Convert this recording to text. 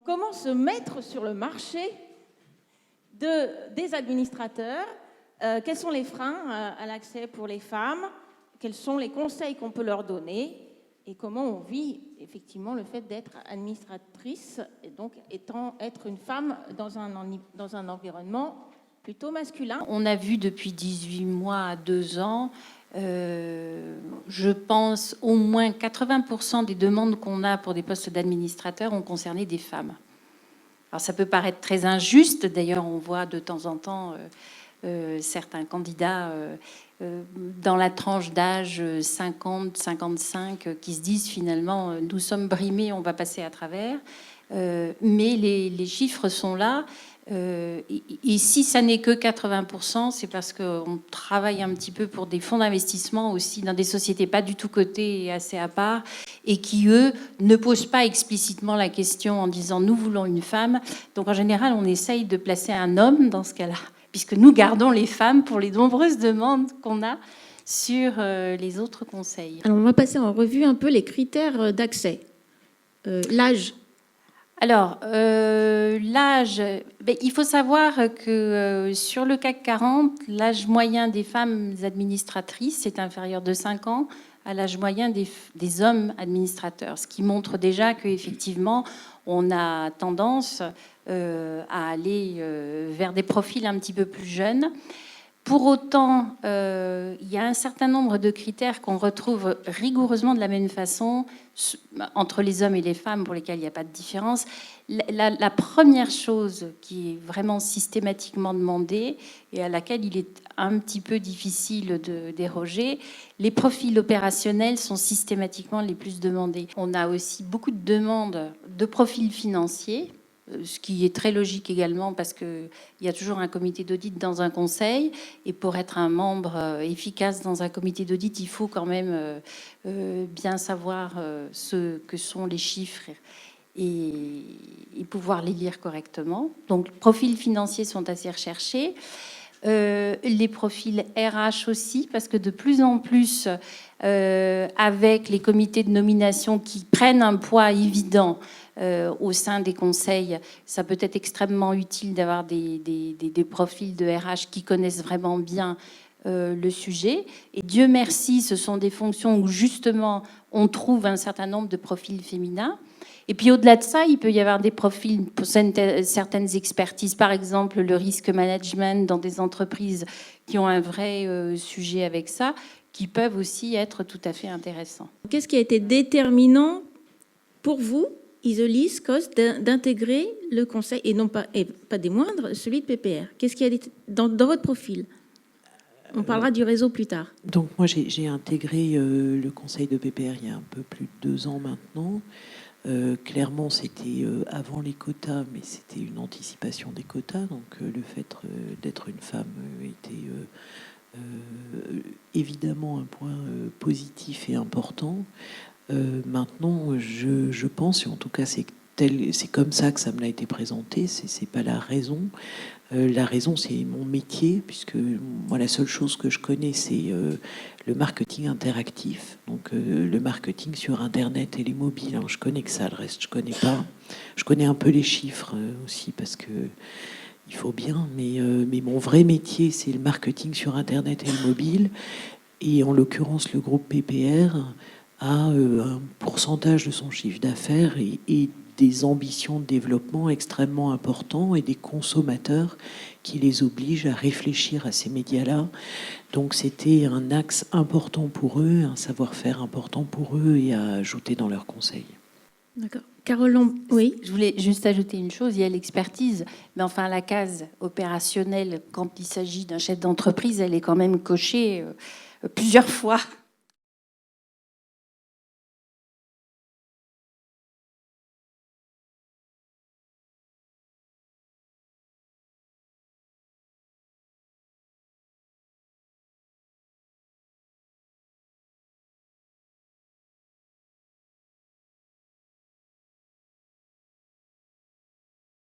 comment se mettre sur le marché des administrateurs, quels sont les freins à l'accès pour les femmes, quels sont les conseils qu'on peut leur donner et comment on vit effectivement le fait d'être administratrice et donc être une femme dans un environnement plutôt masculin. On a vu depuis 18 mois à 2 ans, je pense au moins 80% des demandes qu'on a pour des postes d'administrateurs ont concerné des femmes. Alors ça peut paraître très injuste, d'ailleurs on voit de temps en temps certains candidats dans la tranche d'âge 50-55 qui se disent finalement nous sommes brimés, on va passer à travers. Mais les chiffres sont là. Et si ça n'est que 80%, c'est parce qu'on travaille un petit peu pour des fonds d'investissement aussi dans des sociétés pas du tout cotées et assez à part, et qui, eux, ne posent pas explicitement la question en disant « nous voulons une femme ». Donc en général, on essaye de placer un homme dans ce cas-là, puisque nous gardons les femmes pour les nombreuses demandes qu'on a sur les autres conseils. Alors on va passer en revue un peu les critères d'accès. L'âge. Alors, l'âge, il faut savoir que sur le CAC 40, l'âge moyen des femmes administratrices est inférieur de 5 ans à l'âge moyen des hommes administrateurs, ce qui montre déjà qu'effectivement, on a tendance à aller vers des profils un petit peu plus jeunes. Pour autant, il y a un certain nombre de critères qu'on retrouve rigoureusement de la même façon entre les hommes et les femmes, pour lesquels il n'y a pas de différence. La première chose qui est vraiment systématiquement demandée et à laquelle il est un petit peu difficile de déroger, les profils opérationnels sont systématiquement les plus demandés. On a aussi beaucoup de demandes de profils financiers, ce qui est très logique également parce qu'il y a toujours un comité d'audit dans un conseil et pour être un membre efficace dans un comité d'audit, il faut quand même bien savoir ce que sont les chiffres et pouvoir les lire correctement. Donc, les profils financiers sont assez recherchés. Les profils RH aussi, parce que de plus en plus, avec les comités de nomination qui prennent un poids évident au sein des conseils, ça peut être extrêmement utile d'avoir des profils de RH qui connaissent vraiment bien le sujet. Et Dieu merci, ce sont des fonctions où justement on trouve un certain nombre de profils féminins. Et puis au-delà de ça, il peut y avoir des profils pour certaines expertises, par exemple le risque management dans des entreprises qui ont un vrai sujet avec ça, qui peuvent aussi être tout à fait intéressants. Qu'est-ce qui a été déterminant pour vous, Isolis, COS, d'intégrer le conseil, et non pas, et pas des moindres, celui de PPR? Qu'est-ce qui a été dans votre profil? On parlera du réseau plus tard. Donc moi, j'ai intégré le conseil de PPR il y a un peu plus de 2 ans maintenant. Clairement, c'était avant les quotas, mais c'était une anticipation des quotas. Donc le fait d'être une femme était évidemment un point positif et important. Maintenant, je pense, et en tout cas c'est comme ça que ça me l'a été présenté, c'est pas la raison. La raison, c'est mon métier, puisque moi, la seule chose que je connais, c'est le marketing interactif, donc le marketing sur Internet et les mobiles. Alors, je connais que ça, le reste, je connais pas. Je connais un peu les chiffres aussi, parce que il faut bien, mais mon vrai métier, c'est le marketing sur Internet et le mobile. Et en l'occurrence, le groupe PPR a un pourcentage de son chiffre d'affaires et des ambitions de développement extrêmement importants et des consommateurs qui les obligent à réfléchir à ces médias-là. Donc c'était un axe important pour eux, un savoir-faire important pour eux et à ajouter dans leurs conseils. D'accord. Carole, oui. Je voulais juste ajouter une chose, il y a l'expertise, mais enfin la case opérationnelle, quand il s'agit d'un chef d'entreprise, elle est quand même cochée plusieurs fois.